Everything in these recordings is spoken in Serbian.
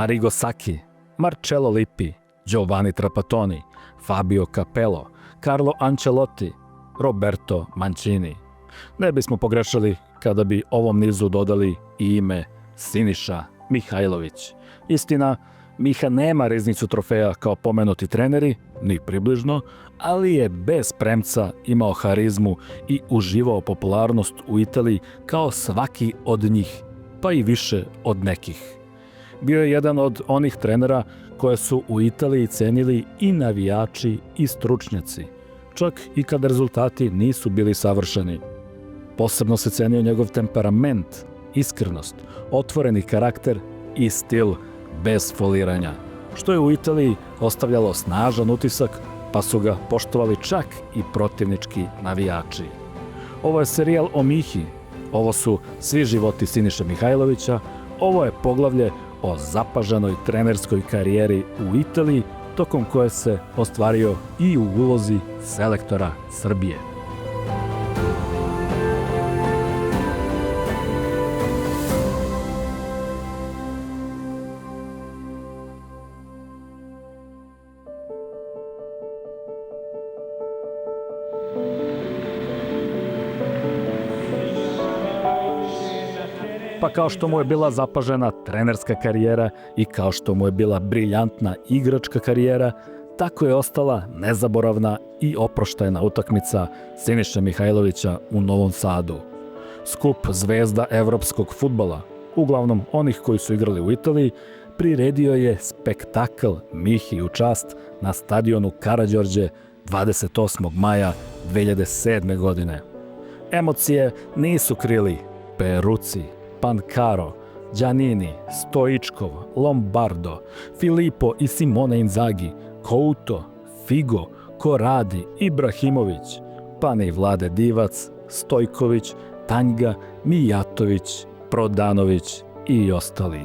Arrigo Sacchi, Marcello Lippi, Giovanni Trapattoni, Fabio Capello, Carlo Ancelotti, Roberto Mancini. Ne bismo pogrešali kada bi ovom nizu dodali i ime Siniša Mihajlović. Istina, Miha nema riznicu trofeja kao pomenuti treneri, ni približno, ali je bez premca imao harizmu i uživao popularnost u Italiji kao svaki od njih, pa i više od nekih. Bio je jedan od onih trenera koje su u Italiji cenili i navijači i stručnjaci, čak i kada rezultati nisu bili savršeni. Posebno se cenio njegov temperament, iskrenost, otvoreni karakter i stil bez foliranja, što je u Italiji ostavljalo snažan utisak, pa su ga poštovali čak i protivnički navijači. Ovo je serijal o Mihi, ovo su svi životi Siniše Mihajlovića, ovo je poglavlje o zapaženoj trenerskoj karijeri u Italiji, tokom koje se ostvario i u ulozi selektora Srbije. Pa kao što mu je bila zapažena trenerska karijera i kao što mu je bila briljantna igračka karijera, tako je ostala nezaboravna i oproštajna utakmica Siniše Mihajlovića u Novom Sadu. Skup zvezda evropskog fudbala, uglavnom onih koji su igrali u Italiji, priredio je spektakl Mihi u čast na stadionu Karađorđe 28. maja 2007. godine. Emocije nisu krili Peruzzi, Pancaro, Giannini, Stoičkov, Lombardo, Filippo i Simone Inzaghi, Couto, Figo, Corradi, Ibrahimović, pa ni Vlade Divac, Stojković, Tanjga, Mijatović, Prodanović i ostali.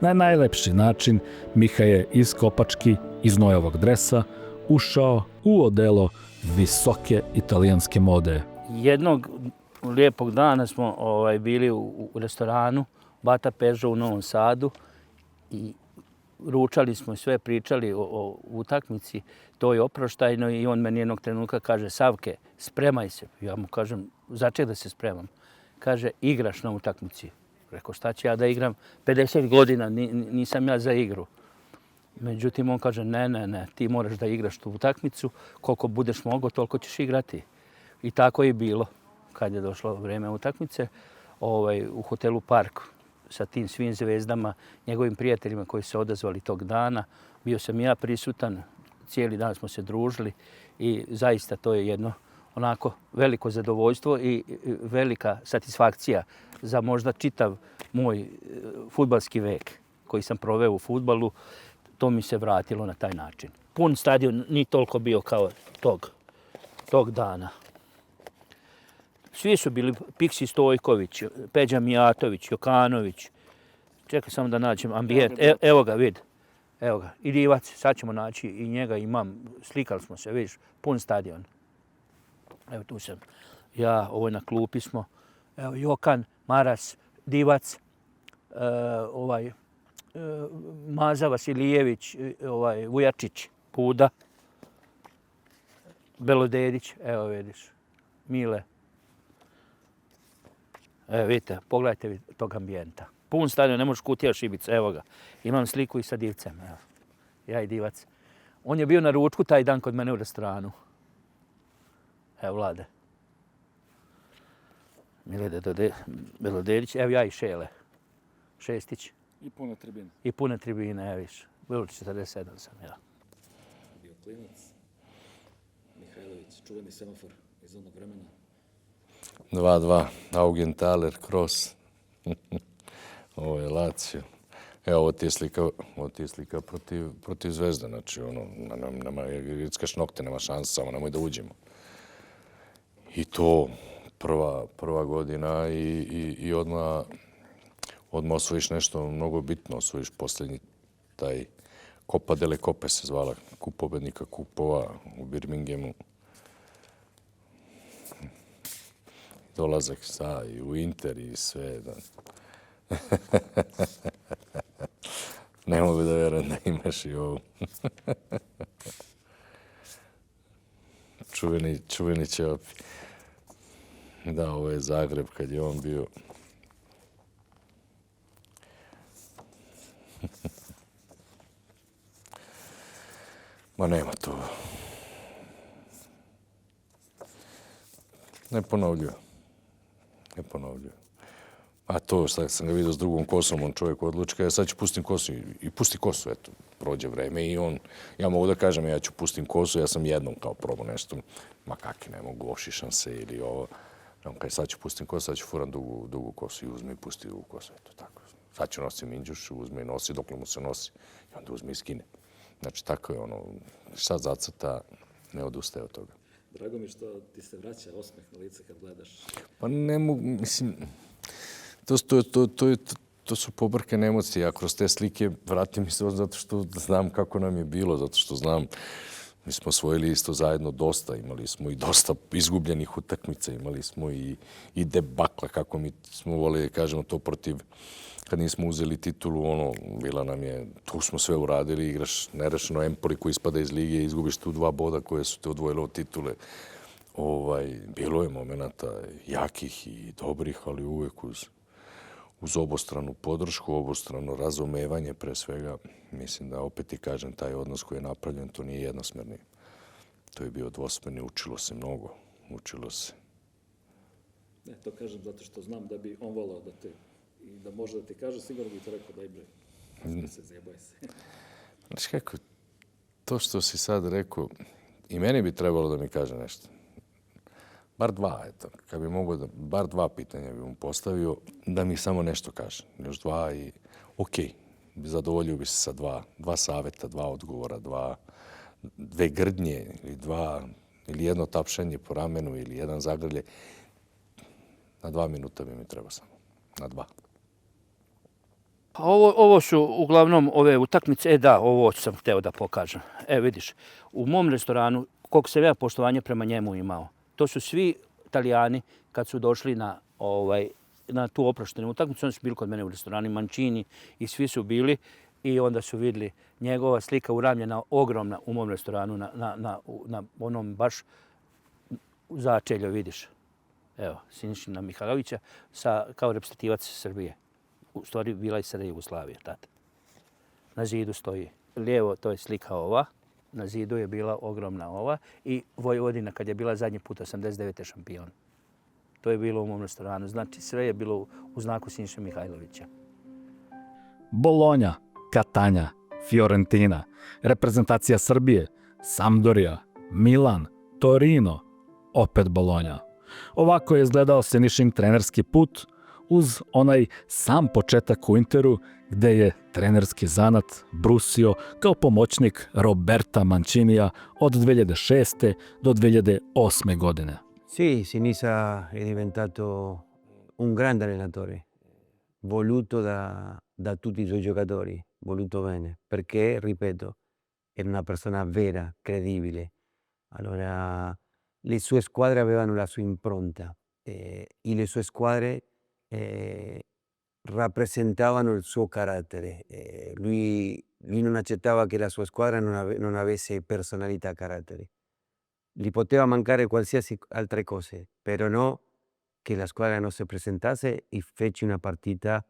Na najlepši način Miha je iz kopački, iz nojevog dresa, ušao u odelo visoke italijanske mode. Jednog lijepog dana smo bili u restoranu Bata Peugeot u Novom Sadu i ručali smo i sve pričali o utakmici toj oproštajnoj i on meni jednog trenutka kaže: Savke, spremaj se. Ja mu kažem: za čeg da se spremam? Kaže: igraš na utakmici. Rekao: šta ću ja da igram? 50 godina, nisam ja za igru. Međutim, on kaže: ne, ti moraš da igraš tu utakmicu, koliko budeš mogao, toliko ćeš igrati. I tako je bilo. Kad je došlo vrijeme utakmice, u hotelu Park sa tim svim zvezdama, njegovim prijateljima koji su se odazvali tog dana, bio sam i ja prisutan, cijeli dan smo se družili i zaista to je jedno onako veliko zadovoljstvo i velika satisfakcija za možda čitav moj fudbalski vek koji sam proveo u fudbalu. To mi se vratilo na taj način. Pun stadion nije toliko bio kao tog dana. Svi su bili: Piksi Stojković, Peđa Mijatović, Jokanović. Čekaj samo da nađem ambijent. Evo ga, vidi. Evo ga. I Divac, sad ćemo naći i njega, imam. Slikali smo se, vidiš, pun stadion. Evo tu sam. Ja, ovo na klupi smo. Evo, Jokan, Maras, Divac, Maza Vasilijević, Vujačić, Puda, Belodedić, evo vidiš, Mile. Evo vidite, pogledajte tog ambijenta. Pun stadion, ne možeš kutija šibica, evo ga. Imam sliku i sa Divcem, evo. Ja i Divac. On je bio na ručku taj dan kod mene u restoranu. Evo Vlade. Mile Belodedić, evo ja i Šele. Šestić. I puna tribina. I pune tribine, evo viš. Bilo 47 sam, ja. Bio klinac. Mihajlović, čuveni semafor iz onog vremena. 2-2, Augenthaler, Kroos. Ovo je Lazio. Evo, ovo ti je slika protiv Zvezde. Znači, nema, grickaš nokte, nema šansa, samo nemoj da uđemo. I to prva godina i odmah osvojiš nešto mnogo bitno. Osvojiš posljednji taj Copa delle Coppe se zvala, kup pobednika kupova u Birminghamu. Dolazak i u Inter i sve. Ne mogu da vjerujem da imaš i ovo. čuveni ćevapi. Da, ovo je Zagreb kad je on bio. Ma nema to. Ne ponovljuje. A to što sam ga vidio s drugom kosom, on čovjek odlučka, ja sad ću pustim kosu i pusti kosu, eto, prođe vreme i on, ja mogu da kažem, ja ću pustim kosu, ja sam jednom kao probao nešto, ma kaki ne mogu, ošišam se ili ovo. On kaže, sad ću pustim kosu, sad ću furam dugu kosu i uzme i pusti dugu kosu, eto tako. Sad ću nositi minđuš, uzme i nosi dokle mu se nosi i onda uzme i skine. Znači, tako je ono, sad zacrta, ne odustaje od toga. Drago mi što ti se vraća osmeh na lice kad gledaš. Pa ne mogu, mislim, to su pobrkane emocije. Ja kroz te slike vratim mi se zato što znam kako nam je bilo, zato što znam, mi smo osvojili isto zajedno dosta, imali smo i dosta izgubljenih utakmica, imali smo i debakla, kako mi smo volili, kažemo to protiv, kad nismo uzeli titulu, ono, bila nam je, tu smo sve uradili, igraš nerešeno Empoli koji ispada iz lige, izgubiš tu 2 boda koje su te odvojile od titule. Bilo je momenata jakih i dobrih, ali uvek uz obostranu podršku, obostrano razumevanje pre svega. Mislim da, opet ti kažem, taj odnos koji je napravljen, to nije jednosmerni. To je bio dvosmerni, učilo se mnogo, učilo se. Ne, to kažem zato što znam da bi on volao da te, i da može da ti kaže, sigurno bi to rekao, daj bre, se zjebaj se. Znaš kako, to što si sad rekao, i meni bi trebalo da mi kaže nešto. Bar 2, eto, kad bi mogo da, bar 2 pitanja bi mu postavio, da mi samo nešto kaže. Još 2 i okej, zadovoljio bi se sa 2 saveta, 2 odgovora, 2 grdnje ili jedno tapšanje po ramenu ili jedan zagrlje. Na 2 minuta bi mi trebao samo. Na 2. Pa ovo su uglavnom ove utakmice, da, ovo sam hteo da pokažem. Vidiš, u mom restoranu, koliko sam ja poštovanja prema njemu imao, to su svi Italijani kad su došli na tu oproštenu utakmicu, oni su bili kod mene u restoranu, Mancini i svi su bili i onda su vidjeli njegova slika uramljena, ogromna u mom restoranu, na onom baš začelju, vidiš. Evo, Sinišina Mihajlovića kao reprezentativac Srbije. U stvari bila je sada Jugoslavija tada. Na zidu stoji lijevo, to je slika ova. Na zidu je bila ogromna ova i Vojvodina kad je bila zadnji put 89. šampion. To je bilo u mom restoranu. Znači sve je bilo u znaku Siniše Mihajlovića. Bolonja, Catania, Fiorentina, reprezentacija Srbije, Sampdoria, Milan, Torino, opet Bolonja. Ovako je izgledao Sinišin trenerski put uz onaj sam početak u Interu gde je trenerski zanat brusio kao pomoćnik Roberta Mancinija od 2006. do 2008. godine. Sì, Sinisa è diventato un grande allenatore, voluto da tutti i suoi giocatori, voluto bene, perché, ripeto, era una persona vera, credibile. Allora, le sue squadre avevano la sua impronta e le sue squadre rappresentavano il suo carattere. Lui non accettava che la sua squadra non avesse personalità, carattere. Gli poteva mancare qualsiasi altre cose, però no che la squadra non si presentasse e fece una partita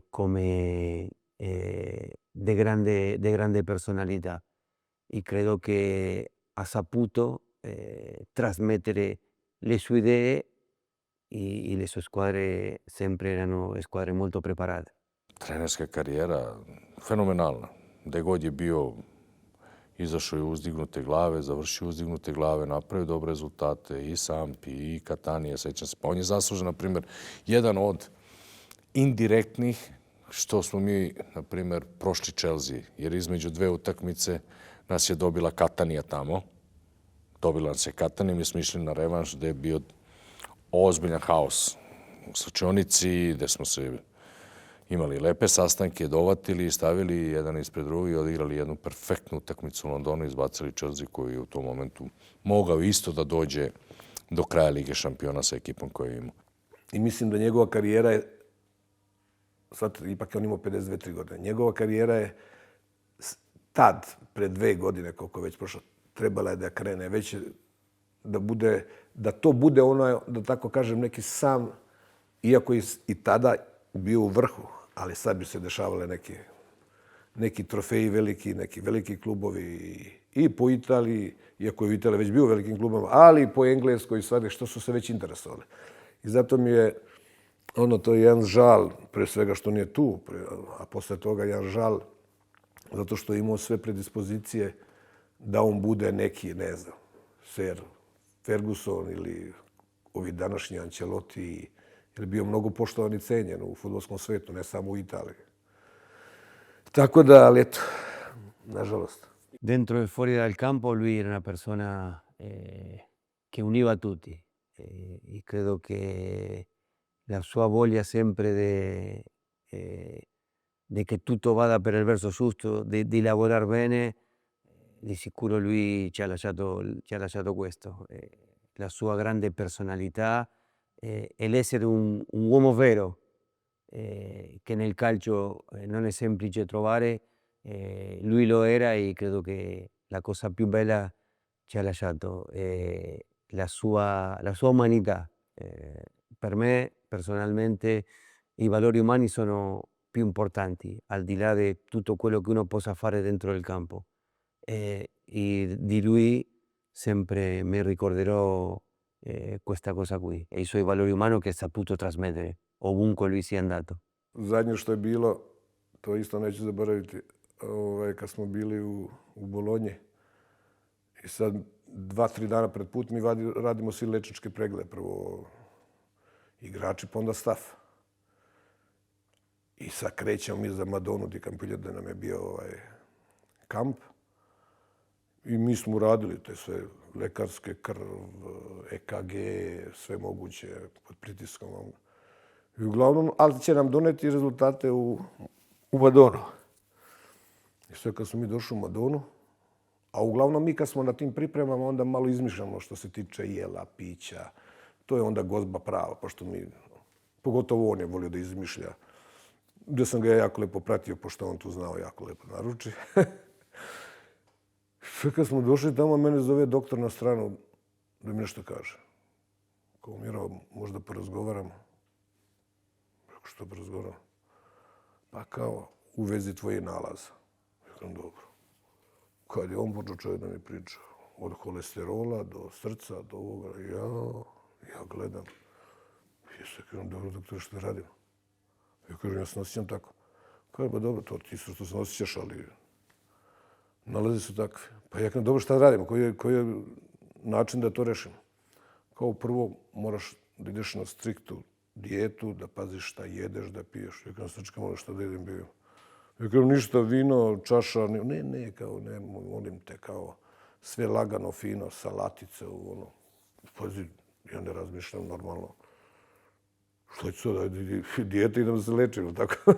come de grande personalità. E credo che ha saputo trasmettere le sue idee e le sue squadre sempre erano squadre molto preparate. Trenerska karijera fenomenalna. Gde god je bio, izašao je uzdignute glave, završio uzdignute glave, napravio dobre rezultate i Sampi i Catania, sećam se. Pa on je zaslužen, na primjer, jedan od indirektnih što smo mi, na primjer, prošli Chelsea, jer između 2 utakmice nas je dobila Catania tamo. Dobila nas je Catania, mi smo išli na revanš gde je bio ozbiljan haos u slačionici, gde smo se imali lepe sastanke, dovatili, stavili jedan ispred drugog i odigrali jednu perfektnu utakmicu u Londonu, izbacili Chelsea koji je u tom momentu mogao isto da dođe do kraja Lige šampiona sa ekipom koju ima. I mislim da njegova karijera je sad ipak je on imao 52-3 godine. Njegova karijera je tad, pre 2 godine, koliko je već prošlo, trebala je da krene već da to bude ono, da tako kažem, neki sam, iako je i tada bio u vrhu, ali sad bi se dešavale neki trofeji veliki, neki veliki klubovi i po Italiji, iako je u Italiji već bio u velikim klubama, ali i po Engleskoj i stvari što su se već interesovali. I zato mi je to je jedan žal, pre svega što nije tu, a posle toga jedan žal zato što je imao sve predispozicije da on bude neki, ne znam, Sir Ferguson ili ovi današnji Ancelotti, jer je bio mnogo poštovan i cenjen u fudbalskom svetu, ne samo u Italiji. Tako da, ali eto, nažalost. Dentro e fuori dal campo lui era una persona che univa tutti e credo che la sua voglia sempre di che tutto vada per il verso giusto, di lavorare bene, di sicuro lui ci ha lasciato questo. La sua grande personalità e l'essere un uomo vero che nel calcio non è semplice trovare, lui lo era e credo che la cosa più bella ci ha lasciato la sua umanità. Per me personalmente i valori umani sono più importanti, al di là di tutto quello che uno possa fare dentro il campo. E di lui sempre mi ricorderò questa cosa qui e i suoi valori umani che ha saputo trasmettere ovunque lui sia andato. Zadnje što je bilo, to isto neću zaboraviti, kad smo bili u Bolonji i sad 2-3 dana pred put mi radimo svi lečničke preglede. Prvo igrači, pa onda staf. I sad krećemo mi za Madonu di Campiglio, da nam je bio kamp. I mi smo uradili te sve lekarske, krv, EKG, sve moguće pod pritiskom. I uglavnom, ali će nam doneti rezultate u Madonu. I sve kad smo mi došli u Madonu, a uglavnom mi kad smo na tim pripremama onda malo izmišljamo što se tiče jela, pića. To je onda gozba prava, pošto mi, pogotovo on je volio da izmišlja. Gdje sam ga jako lepo pratio, pošto on tu znao jako lepo naruči. Sve kad smo došli tamo, mene zove doktor na stranu da mi nešto kaže. Kao Miro, možda porazgovaramo. Rekao, što porazgovaramo? Pa kao, u vezi tvojih nalaza. Rekao, dobro. Kad je on počeo čovjek da mi priča, od holesterola do srca, do ovoga, ja gledam. Ja se kažem, dobro, doktore, što radim? Ja kažem, ja se ne osjećam tako. Kaže, pa dobro, to ti što se ne osjećaš, ali nalazi su takve. Pa ja kažem, dobro, šta radimo? Koji je način da to rešimo? Kao prvo, moraš da ideš na striktu dijetu, da paziš šta jedeš, da piješ. Ja kažem, srčka, moraš šta da jedem bio. Ja kažem, ništa, vino, čaša, ne, kao, ne, molim te, kao, sve lagano, fino, salatice, ono. Pazi, ja ne razmišljam normalno. Što ću sad, dijete, idem da se lečim, tako?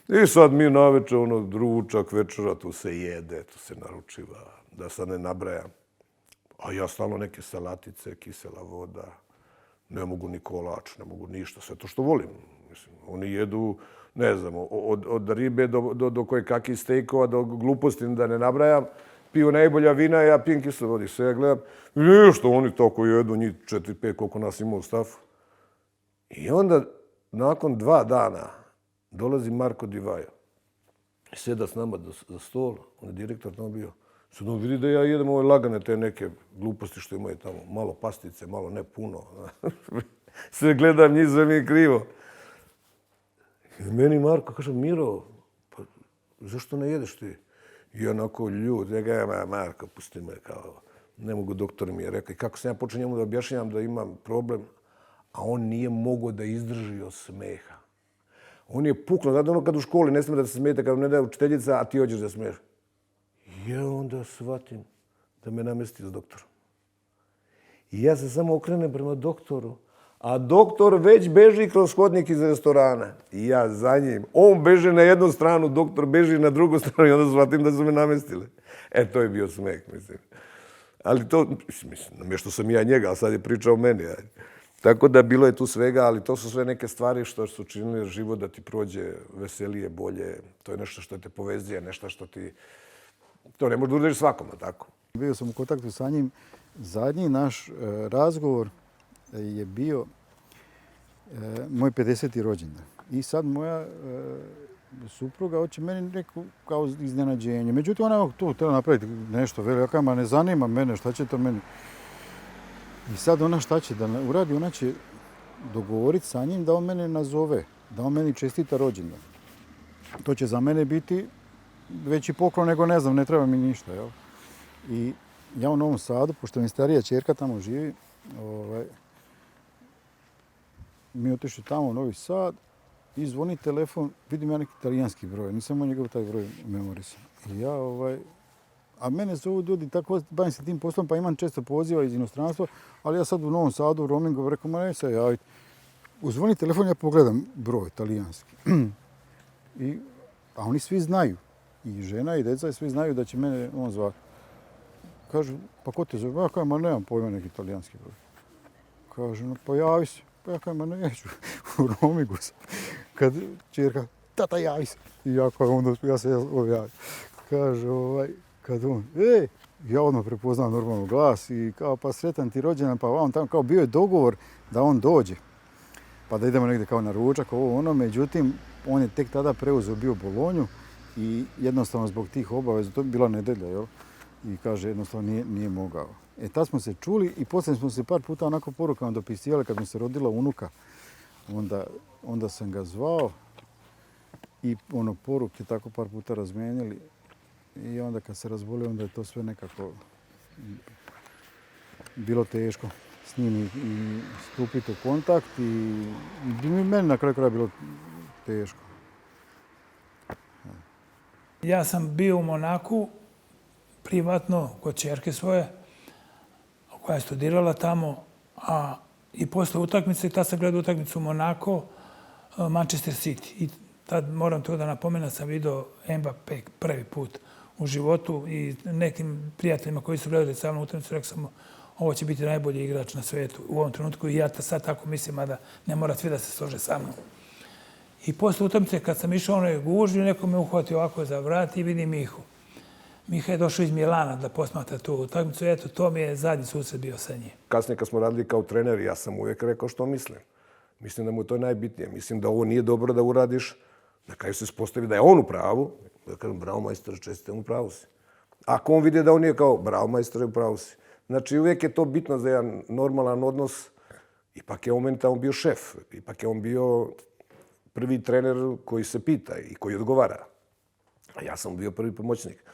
I sad mi naveče, ručak, večera, tu se jede, tu se naručiva, da sad ne nabrajam. A ja stalno neke salatice, kisela voda, ne mogu ni kolač, ne mogu ništa, sve to što volim. Mislim, oni jedu, ne znam, od ribe do koje kakvih stejkova, do gluposti da ne nabrajam, piju najbolja vina, ja pijem kiselu vodi. Sve ja gledam, što oni toliko jedu, njih 4-5, koliko nas ima u stafu. I onda, nakon 2 dana, dolazi Marko Di Vaio. Sjeda s nama za stol, on je direktor tamo bio. Sad on vidi da ja jedem ove lagane te neke gluposti što imaju tamo. Malo pastice, malo ne puno. Sve gledam njih, sve mi je krivo. I meni Marko kaže, Miro, pa zašto ne jedeš ti? I onako ljud, ja ga Marko, pusti me, kao, ne mogu, doktor mi je rekao. I kako sam ja počeo njemu da objašnjam da imam problem, a on nije mogao da izdrži od smeha. On je puknuo, znate ono kad u školi ne smije da se smijete, kad ne daje učiteljica, a ti hoćeš da smiješ. I ja onda shvatim da me namesti s doktorom. I ja se samo okrenem prema doktoru, a doktor već beži kroz hodnik iz restorana. I ja za njim. On beže na jednu stranu, doktor beži na drugu stranu i onda shvatim da su me namestile. To je bio smeh, mislim. Ali to, mislim, namješto sam ja njega, a sad je pričao o meni. Tako da bilo je tu svega, ali to su sve neke stvari što su činile život da ti prođe veselije, bolje. To je nešto što te povezuje, nešto što ti... To ne možeš da uradiš svakome, tako? Bio sam u kontaktu sa njim. Zadnji naš razgovor je bio moj 50. rođendan. I sad moja supruga hoće meni neko kao iznenađenje. Međutim, ona to htjela napraviti nešto veliko. Ma ne zanima mene, šta će to meni... I sad ona šta će da uradi? Ona će dogovoriti sa njim da on mene nazove, da on meni čestita rođendan. To će za mene biti veći poklon nego ne znam, ne treba mi ništa. Jel? I ja u Novom Sadu, pošto mi starija ćerka tamo živi, mi otišli tamo u Novi Sad i zvoni telefon, vidim ja neki talijanski broj, nisam imao njegov taj broj memorisan. I ja a mene zovu ljudi, tako bavim se tim poslom, pa imam često poziva iz inostranstva, ali ja sad u Novom Sadu, u roamingu, rekao, ma ne se javiti. Uzvoni telefon, ja pogledam broj talijanski. A oni svi znaju, i žena i djeca, svi znaju da će mene on zvati. Kažu, pa ko te zove? Ja kažem, ma nemam pojma neki talijanski broj. Kažu, no pa javi se. Pa ja kažem, ma neću, u roamingu sam. Kad čerka, tata javi se. I ja kažem, onda ja se javim. Kaže, kad on, ja odmah prepoznam normalno glas i kao pa sretan ti rođendan, pa vam tamo kao bio je dogovor da on dođe. Pa da idemo negdje kao na ručak, ovo ono, međutim, on je tek tada preuzeo bio Bolonju i jednostavno zbog tih obaveza, to je bila nedelja, jel? I kaže, jednostavno nije mogao. Tad smo se čuli i poslije smo se par puta onako porukama dopisivali kad mi se rodila unuka. Onda sam ga zvao i poruke tako par puta razmijenili. I onda kad se razbolio, onda je to sve nekako bilo teško s njim i stupiti u kontakt i meni na kraju kraja bilo teško. Ja sam bio u Monaku privatno kod ćerke svoje, koja je studirala tamo, i posle utakmice, tad sam gledao utakmicu Monako, Manchester City. I tad moram to da napomenem, sam vidio Mbappé prvi put u životu i nekim prijateljima koji su gledali sa mnom utakmicu, rekao sam, ovo će biti najbolji igrač na svijetu u ovom trenutku i ja sad tako mislim, mada ne mora svi da se slože sa mnom. I posle utakmice, kad sam išao onoj gužvi, neko me uhvatio ovako za vrat i vidim Mihu. Miha je došao iz Milana da posmatra tu utakmicu. Eto, to mi je zadnji susret bio sa njim. Kasnije kad smo radili kao treneri, ja sam uvijek rekao što mislim. Mislim da mu je to najbitnije. Mislim da ovo nije dobro da uradiš. Na kraju se ispostavi da je on u pravu. Da kažem, bravo majstor, čestitam, u pravu si. Ako on vidi da on nije kao, bravo majstor, u pravu si. Znači, uvijek je to bitno za jedan normalan odnos. Ipak je on meni tamo bio šef. Ipak je on bio prvi trener koji se pita i koji odgovara. A ja sam bio prvi pomoćnik.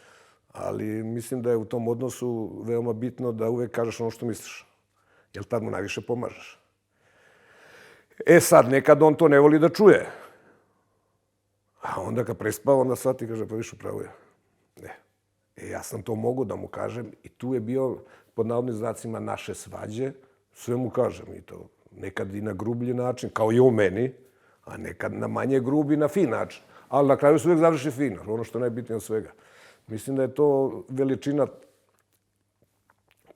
Ali mislim da je u tom odnosu veoma bitno da uvijek kažeš ono što misliš. Jer tad mu najviše pomažeš. Sad, nekad on to ne voli da čuje. A onda kad prespava, onda shvati i kaže, pa više upravo je. Ja sam to mogu da mu kažem i tu je bio, pod navodnim znacima, naše svađe. Sve mu kažem i to. Nekad i na grublji način, kao i o meni, a nekad na manje grubi, na fin način. Ali na kraju se uvijek završi fino, ono što je najbitnije od svega. Mislim da je to veličina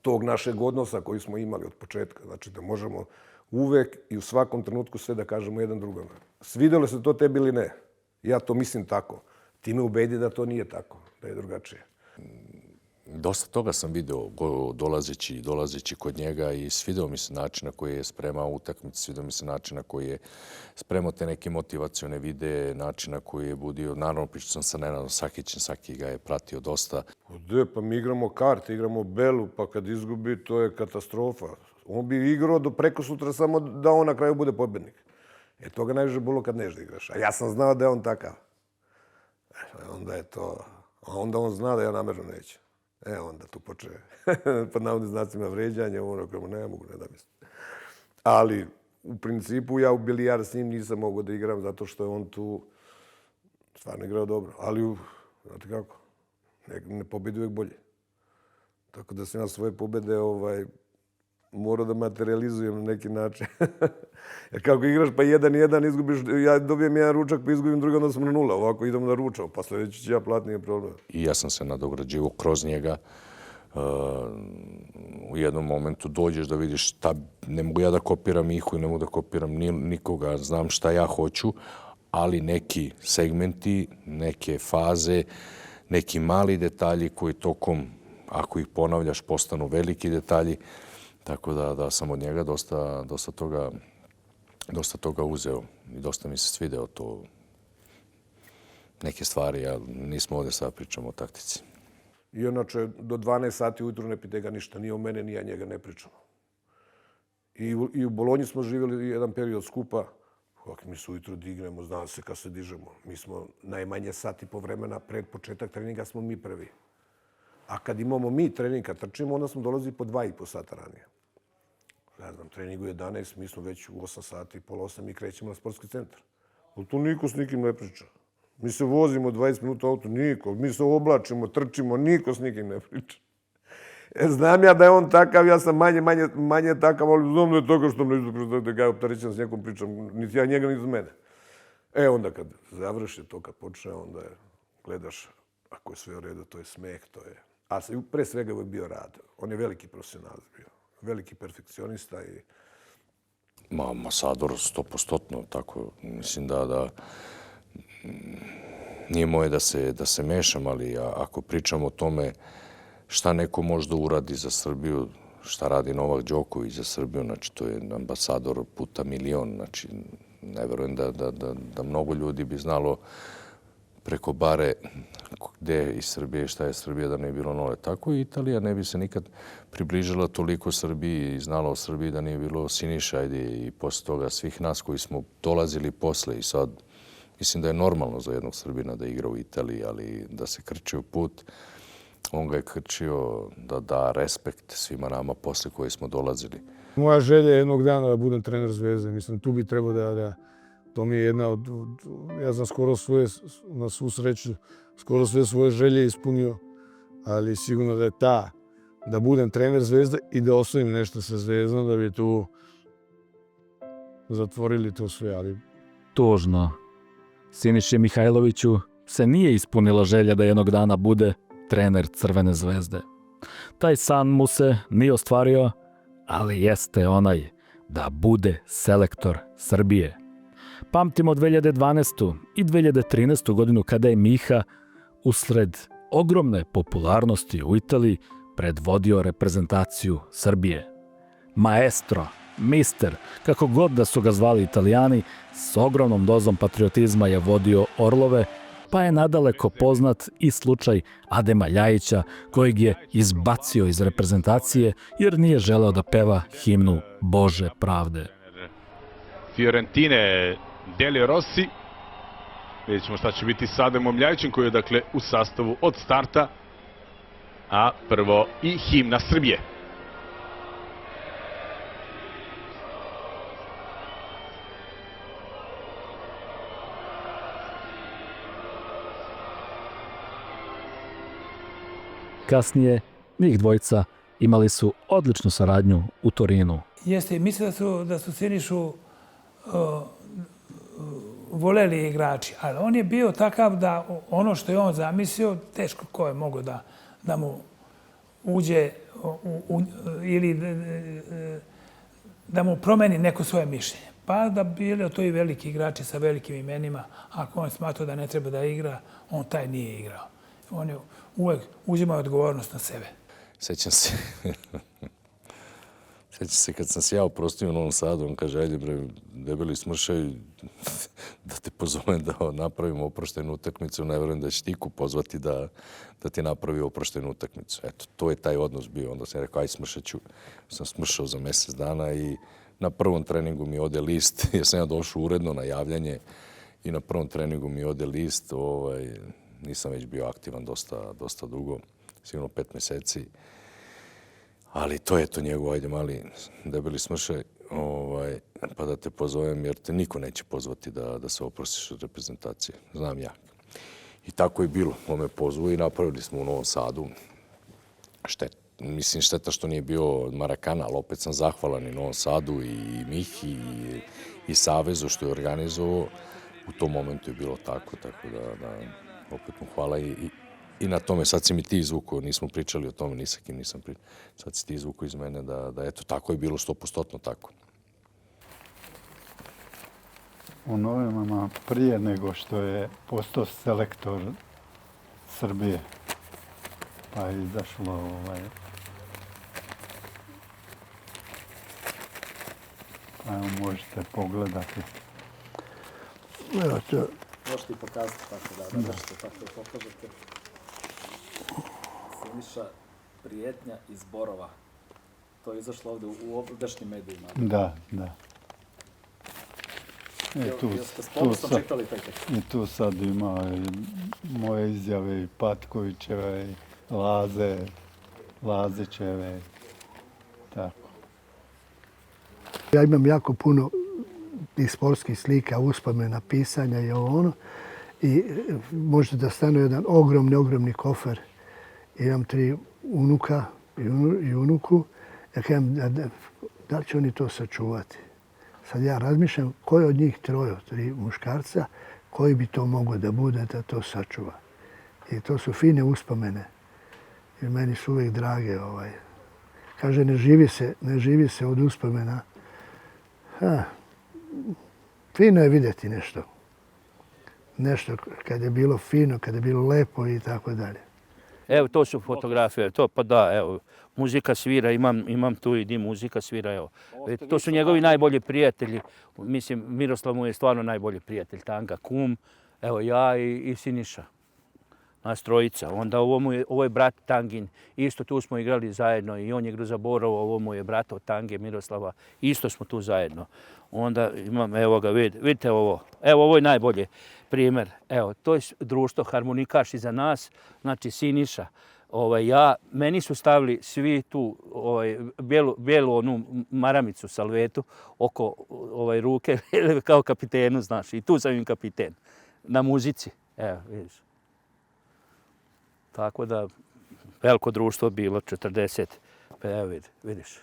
tog našeg odnosa koji smo imali od početka. Znači da možemo uvek i u svakom trenutku sve da kažemo jedan drugome. Svidjelo se to tebi ili ne? Ja to mislim tako. Ti me ubedi da to nije tako, da je drugačije. Dosta toga sam video dolazeći kod njega i svidao mi se način na koji je spremao utakmice, svidao mi se način na koji je spremao te neke motivacione videe, način na koji je budio. Naravno, pričao sam sa Nenadom Sakićem, Saki ga je pratio dosta. Pa mi igramo karte, igramo belu, pa kad izgubi, to je katastrofa. On bi igrao do preko sutra samo da on na kraju bude pobjednik. Toga najviše bilo kad nešto igraš. A ja sam znao da je on takav. Onda je to... Onda on zna da ja namjerno neću. Onda tu počne pod navodnim znacima vređanje, ono kao ne mogu, ne da mislim. Ali u principu ja u bilijar s njim nisam mogao da igram zato što je on tu stvarno igrao dobro. Ali, znate kako, ne pobjedi uvijek bolje. Tako da sam ja svoje pobjede morao da materializujem na neki način. Jer kako igraš pa 1-1, izgubiš, ja dobijem jedan ručak pa izgubim drugi, onda sam na 0. Ovako idemo na ručak, pa sljedeći ću ja platiti, nije problem. I ja sam se nadograđivao kroz njega. u jednom momentu dođeš da vidiš šta, ne mogu ja da kopiram Mihu i ne mogu da kopiram nikoga, znam šta ja hoću, ali neki segmenti, neke faze, neki mali detalji koji tokom, ako ih ponavljaš, postanu veliki detalji, tako da sam od njega dosta toga uzeo i dosta mi se svideo to, neke stvari, ja nismo ovdje sad pričamo o taktici. I inače, do 12 sati ujutru ne pite ga ništa, ni o mene, ni ja njega ne pričamo. I u Bolonji smo živjeli jedan period skupa. Mi se ujutru dignemo, zna se kad se dižemo. Mi smo najmanje sat i po vremena pred početak treninga smo mi prvi. A kad imamo mi trening, kad trčimo, onda smo dolazili po 2,5 sata ranije. Ne znam, trening u 11, mi smo već u 8 sati, pola 8 i krećemo na sportski centar. Ali tu niko s nikim ne priča. Mi se vozimo 20 minuta auto, niko. Mi se oblačimo, trčimo, niko s nikim ne priča. Znam ja da je on takav, ja sam manje takav, ali znam da je toga što ne izgleda da ga opterećam s nekom pričam, niti ja njega, niti mene. Onda kad završi to, kad počne, onda gledaš, ako je sve u redu, to je smeh, to je... A pre svega je bio rad. On je veliki profesionalac bio, veliki perfekcionista i... Masador 100%, tako, mislim da nije moje da se mešam, ali ako pričamo o tome šta neko može da uradi za Srbiju, šta radi Novak Đoković za Srbiju, znači to je ambasador puta milion, znači ne verujem da mnogo ljudi bi znalo preko bare gde je iz Srbije, šta je Srbija, da ne bi bilo nove. Tako i Italija ne bi se nikad približila toliko Srbiji i znala o Srbiji da nije bilo Siniša i posle toga svih nas koji smo dolazili posle i sad mislim da je normalno za jednog Srbina da igra u Italiji, ali da se krči u put. On ga je krčio da da respekt svima nama posle koji smo dolazili. Moja želja je jednog dana da budem trener Zvezde. Mislim, tu bi trebao da... To mi je jedna od... Ja sam skoro na svu sreću, skoro sve svoje želje ispunio, ali sigurno da je da budem trener Zvezde i da osvojim nešto sa Zvezdom, da bi tu zatvorili to sve, ali... Tužno. Siniši Mihajloviću se nije ispunila želja da jednog dana bude trener Crvene Zvezde. Taj san mu se nije ostvario, ali jeste onaj da bude selektor Srbije. Pamtimo 2012. i 2013. godinu kada je Miha usred ogromne popularnosti u Italiji predvodio reprezentaciju Srbije. Maestro, mister, kako god da su ga zvali Italijani, s ogromnom dozom patriotizma je vodio Orlove, pa je nadaleko poznat i slučaj Adema Ljajića, kojeg je izbacio iz reprezentacije jer nije želeo da peva himnu Bože pravde. Fiorentine Delio Rossi. Vidjet ćemo šta će biti s Ademom Ljajićem koji je dakle u sastavu od starta. A prvo i himna Srbije. Kasnije, njih dvojica imali su odličnu saradnju u Torinu. Jeste, mislim da su Sinišu voleli igrači, ali on je bio takav da ono što je on zamislio, teško ko je mogao da mu uđe ili da mu promeni neko svoje mišljenje. Pa da bili to i veliki igrači sa velikim imenima, ako on smatrao da ne treba da igra, on taj nije igrao. On je uvek uzimao odgovornost na sebe. Sećam se kad sam se ja oprostio u Novom Sadu, on kaže, ajde bre, debeli smršaj, da te pozovem da napravimo oproštenu utakmicu, ne verujem da će Tiku pozvati da ti napravi oproštenu utakmicu. Eto, to je taj odnos bio. Onda sam rekao, aj smršaću. Sam smršao za mjesec dana i na prvom treningu mi ode list, jer sam ja došao uredno na javljanje i na prvom treningu mi ode list. Nisam već bio aktivan dosta dugo, sigurno 5 mjeseci. Ali to je to njegovo, ajde mali debeli smršaj, pa da te pozovem jer te niko neće pozvati da se oprostiš od reprezentacije. Znam ja. I tako je bilo. On me pozvao i napravili smo u Novom Sadu. Mislim, šteta što nije bio Marakana, ali opet sam zahvalan i Novom Sadu i Mihi i Savezu što je organizovao. U tom momentu je bilo tako da opet mu hvala I na tome, sad si mi ti izvukao, nismo pričali o tome, ni sa kim nisam pričao. Sad si ti izvukao iz mene da eto, tako je bilo 100% tako. U novinama prije nego što je postao selektor Srbije, pa je izašlo pa evo možete pogledati. Evo to. Možete ti pokazati tako da možete tako da pokažete. Siniša prijetnja iz Borova. To je izašlo ovdje u ovdašnjim medijima. Da. I tu sad ima moje izjave i Patkovićeve, i Lazićeve, tako. Ja imam jako puno tih sportskih slika, uspomena, pisanja i ono. I možete da stane jedan ogromni kofer. Imam 3 unuka i unuku. Ja kažem, da li će oni to sačuvati? Sad ja razmišljam koji od njih 3 muškarca, koji bi to mogao da bude da to sačuva. I to su fine uspomene. I meni su uvijek drage. Kaže, ne živi se od uspomena. Fino je vidjeti nešto. Nešto kad je bilo fino, kad je bilo lepo i tako dalje. Evo, to su fotografije, to pa da, evo, muzika svira, imam tu i di muzika svira, evo. To su njegovi najbolji prijatelji, mislim, Miroslav mu je stvarno najbolji prijatelj, Tanga, kum, evo ja i Siniša, nas trojica. Onda ovo je brat Tangin, isto tu smo igrali zajedno i on je igrao za Borovo, ovo mu je brat od Tange, Miroslava, isto smo tu zajedno. Onda imam, evo ga, vidite ovo, evo ovo je najbolje primjer, evo, to je društvo harmonikaš iza nas, znači Siniša, meni su stavili svi tu bijelu onu maramicu, salvetu oko ruke kao kapitenu, znaš, i tu sam im kapiten, na muzici, evo, vidiš. Tako da, veliko društvo bilo, 40, pa evo vidiš.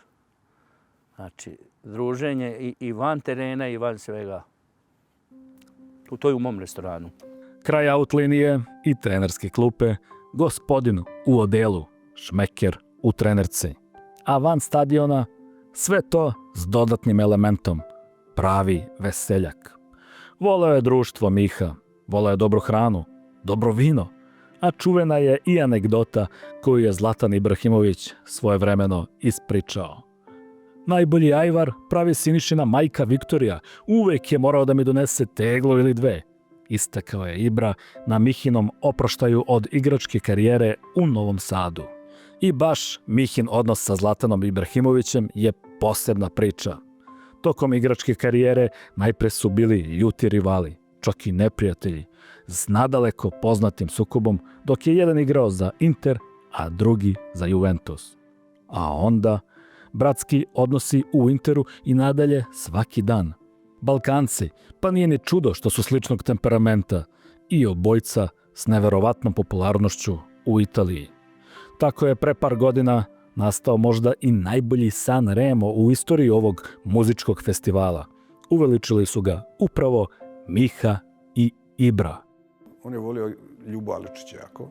Znači, druženje i van terena i van svega. To je u mom restoranu. Kraj out linije i trenerske klupe, gospodin u odelu, šmeker u trenerci. A van stadiona, sve to s dodatnim elementom, pravi veseljak. Voleo je društvo Miha, voleo je dobru hranu, dobro vino, a čuvena je i anegdota koju je Zlatan Ibrahimović svojevremeno ispričao. Najbolji ajvar pravi Sinišina majka Viktorija, uvek je morao da mi donese teglo ili 2. Istakao je Ibra na Mihinom oproštaju od igračke karijere u Novom Sadu. I baš Mihin odnos sa Zlatanom Ibrahimovićem je posebna priča. Tokom igračke karijere najpre su bili ljuti rivali, čak i neprijatelji, s nadaleko poznatim sukobom, dok je jedan igrao za Inter, a drugi za Juventus. A onda bratski odnosi u Interu i nadalje svaki dan. Balkanci, pa nije ni čudo što su sličnog temperamenta i obojca s neverovatnom popularnošću u Italiji. Tako je pre par godina nastao možda i najbolji San Remo u istoriji ovog muzičkog festivala. Uveličili su ga upravo Miha i Ibra. On je volio Ljubo Aličića jako.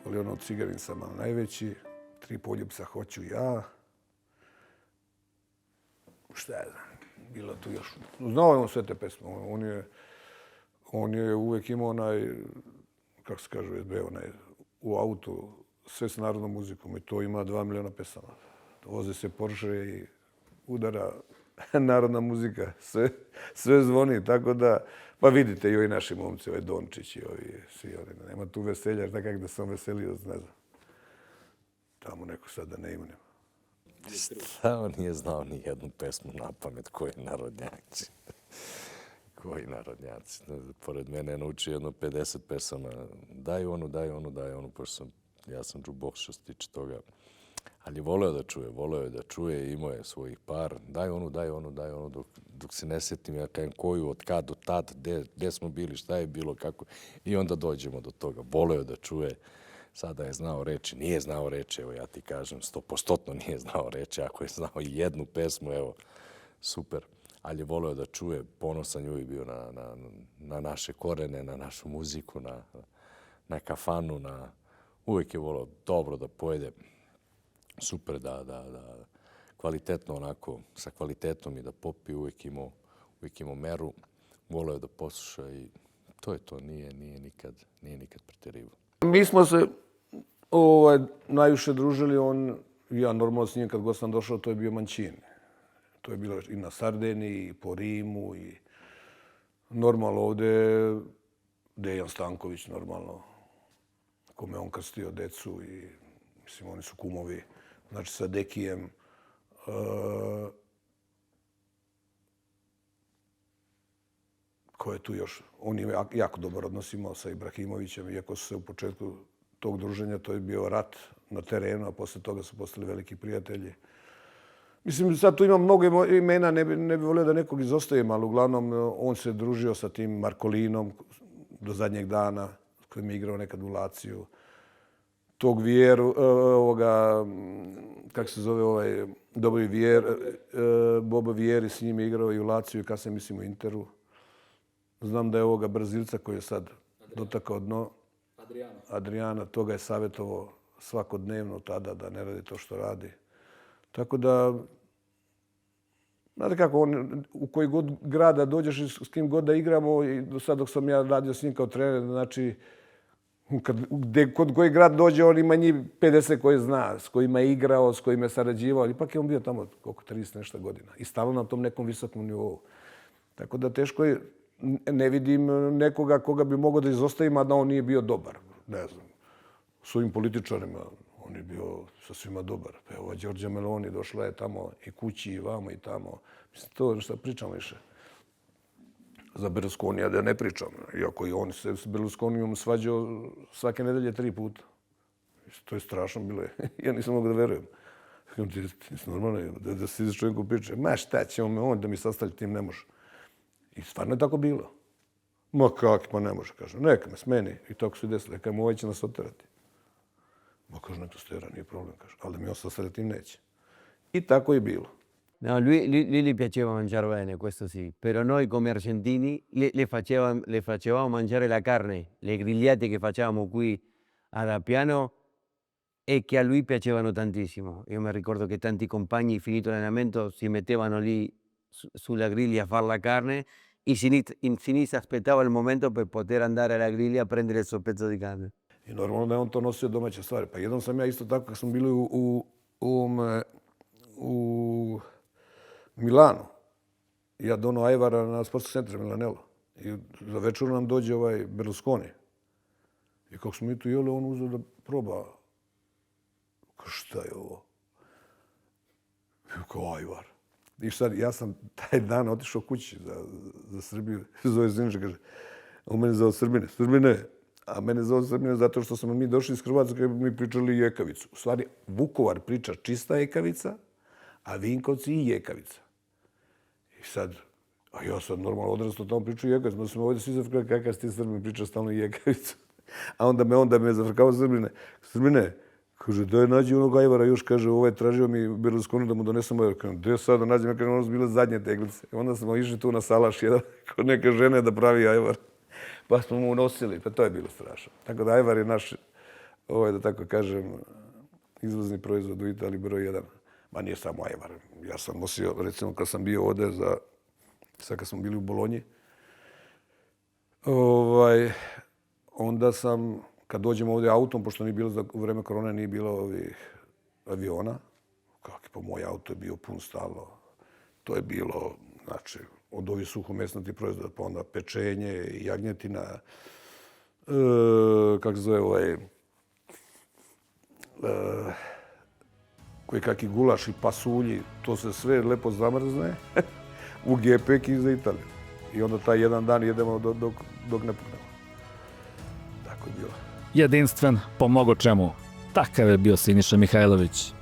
Volio ono Cigarin sam mal najveći, 3 poljubca hoću ja. Šta je znam, bilo tu još. Znao je on sve te pesme. On je uvijek imao onaj, kako se kaže, u autu sve s narodnom muzikom i to ima 2 miliona pesama. Voze se Porsche i udara narodna muzika, sve zvoni, tako da, pa vidite i ovi naši momci, ovaj Dončić i ovi svi, nema tu veselja, jer tako da sam veselio, ne znam, tamo neko sad da ne imenem. Stao nije znao ni jednu pesmu na pamet, koji narodnjaci. Koji narodnjaci. Pored mene je naučio jedno 50 pesama. Daj onu, pošto ja sam džuboh što se tiče toga. Ali voleo je da čuje, imao je svojih par. Daj onu, dok se ne sjetim, ja kajem koju, od kad do tad, gde smo bili, šta je bilo, kako. I onda dođemo do toga. Voleo je da čuje. Sada je znao reči, nije znao reči, evo ja ti kažem, 100% nije znao reči. Ako je znao i jednu pesmu, evo, super. Ali je voleo da čuje, ponosan ju i bio na naše korene, na našu muziku, na kafanu, uvijek je volao dobro da pojede, super da kvalitetno onako, sa kvalitetom i da popije, uvijek imao meru, volao je da posluša i to je to, nije nikad pretjerivao. Mi smo se najviše družili, ja normalno s njim kad god sam došao, to je bio Mancini. To je bilo i na Sardeniji, i po Rimu, i normalno ovdje Dejan Stanković, normalno, kome on krstio decu i mislim, oni su kumovi. Znači, sa Dekijem, ko je tu još? On je jako dobar odnos imao sa Ibrahimovićem, iako su se u početku tog druženja, to je bio rat na terenu, a posle toga su postali veliki prijatelji. Mislim, sad tu ima mnogo imena, ne bi volio da nekog izostavim, ali uglavnom on se družio sa tim Markolinom do zadnjeg dana, s kojim je igrao nekad u Laciju. Tog Vjeru, kako se zove Bobo Vjeri, s njim je igrao i u Laciju i kasnije mislim u Interu. Znam da je ovoga Brazilca koji je sad dotakao dno, Adriana, toga je savjetovao svakodnevno tada da ne radi to što radi. Tako da, znate kako, u koji god grada dođeš i s kim god da igramo, i do sad dok sam ja radio s njim kao trener, znači, kod koji grad dođe, on ima njih 50 koje zna, s kojima je igrao, s kojima je sarađivao, ali ipak je on bio tamo koliko 30 nešto godina i stalno na tom nekom visokom nivou. Tako da teško je, ne vidim nekoga koga bi mogao da izostavim, a da on nije bio dobar. Ne znam, s ovim političarima on je bio sa svima dobar. Evo, Đorđe Meloni došla je tamo i kući i vamo i tamo. Mislim, to šta pričam više. Za Berlusconija da ne pričam. Iako i on se s Berlusconijom svađao svake nedelje 3 puta. To je strašno bilo. Ja nisam mogu da verujem. Normalno da se iza čovjeku priče. Ma šta će on da mi sastavlja, tim ne može. I stvarno je tako bilo. Ma kak, pa ne može, kaže. Neka me smeni. I tako se desilo. Kaj mu ovaj će nas oterati. Ma kaže, nek to stera, nije problem, kaže. Ali da mi on sastavlja, tim neće. I tako je bilo. No, lui gli piaceva mangiare bene, questo sì, però noi come argentini le facevamo mangiare la carne, le grigliate che facevamo qui ad Appiano e che a lui piacevano tantissimo. Io mi ricordo che tanti compagni, finito l'allenamento, si mettevano lì sulla griglia a fare la carne e Sinisa aspettava il momento per poter andare alla griglia a prendere il suo pezzo di carne. I normalno da je on to nosio domaće stvari. Pa jednom sam ja isto tako, kad smo bili u Milanu, ja dono ajvara na sportski centar Milanello. I za večeru nam dođe Berlusconi. I kako smo mi tu jeli, on uzeo da proba. Šta je ovo? Kao ajvar. I sad, ja sam taj dan otišao kući za Srbiju. Zove Ziniča, kaže, on mene zove Srbine. Srbine. A mene zove Srbine zato što smo mi došli iz Hrvatske i mi pričali jekavicu. U stvari, Vukovar priča čista jekavica, a Vinkovci i jekavica. I sad, a ja sad normalno odrastao tamo priču jekavicu. Onda smo ovdje svi zafrkali kakav si ti Srbin priča stalno jekavicu. A onda me zafrkao Srbine. Srbine, kaže, daj nađi onog ajvara još, kaže, tražio mi Berlusconi da mu donesemo ajvar. Kaže, gdje sad da nađem? Ja kažem, ono su bile zadnje teglice. Onda smo išli tu na salaš jedan kod neke žene da pravi ajvar. Pa smo mu unosili, pa to je bilo strašno. Tako da ajvar je naš, da tako kažem, izvozni proizvod u Italiji broj 1. Ma nije samo ajvar. Ja sam nosio, recimo kad sam bio ovdje, sad kad smo bili u Bolonji, onda sam, kad dođemo ovdje autom, pošto nije bilo, u vreme korone nije bilo ovih aviona, kako pa moj auto je bio pun stalno. To je bilo, znači, od ovih suhomesnatih proizvoda, pa onda pečenje, jagnjetina, kako se zove koji kakvi gulaš i pasulji, to se sve lepo zamrzne u gepek i za Italiju. I onda taj jedan dan jedemo dok ne puknemo. Tako je bilo. Jedinstven po mnogo čemu. Takav je bio Siniša Mihajlović.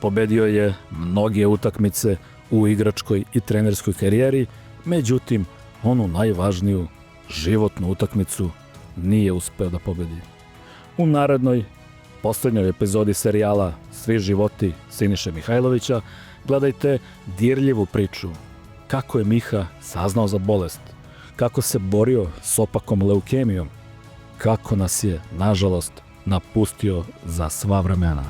Pobedio je mnoge utakmice u igračkoj i trenerskoj karijeri, međutim, onu najvažniju životnu utakmicu nije uspeo da pobedi. U narednoj, posljednjoj epizodi serijala Svi životi Siniše Mihajlovića gledajte dirljivu priču kako je Miha saznao za bolest, kako se borio s opakom leukemijom kako nas je, nažalost, napustio za sva vremena.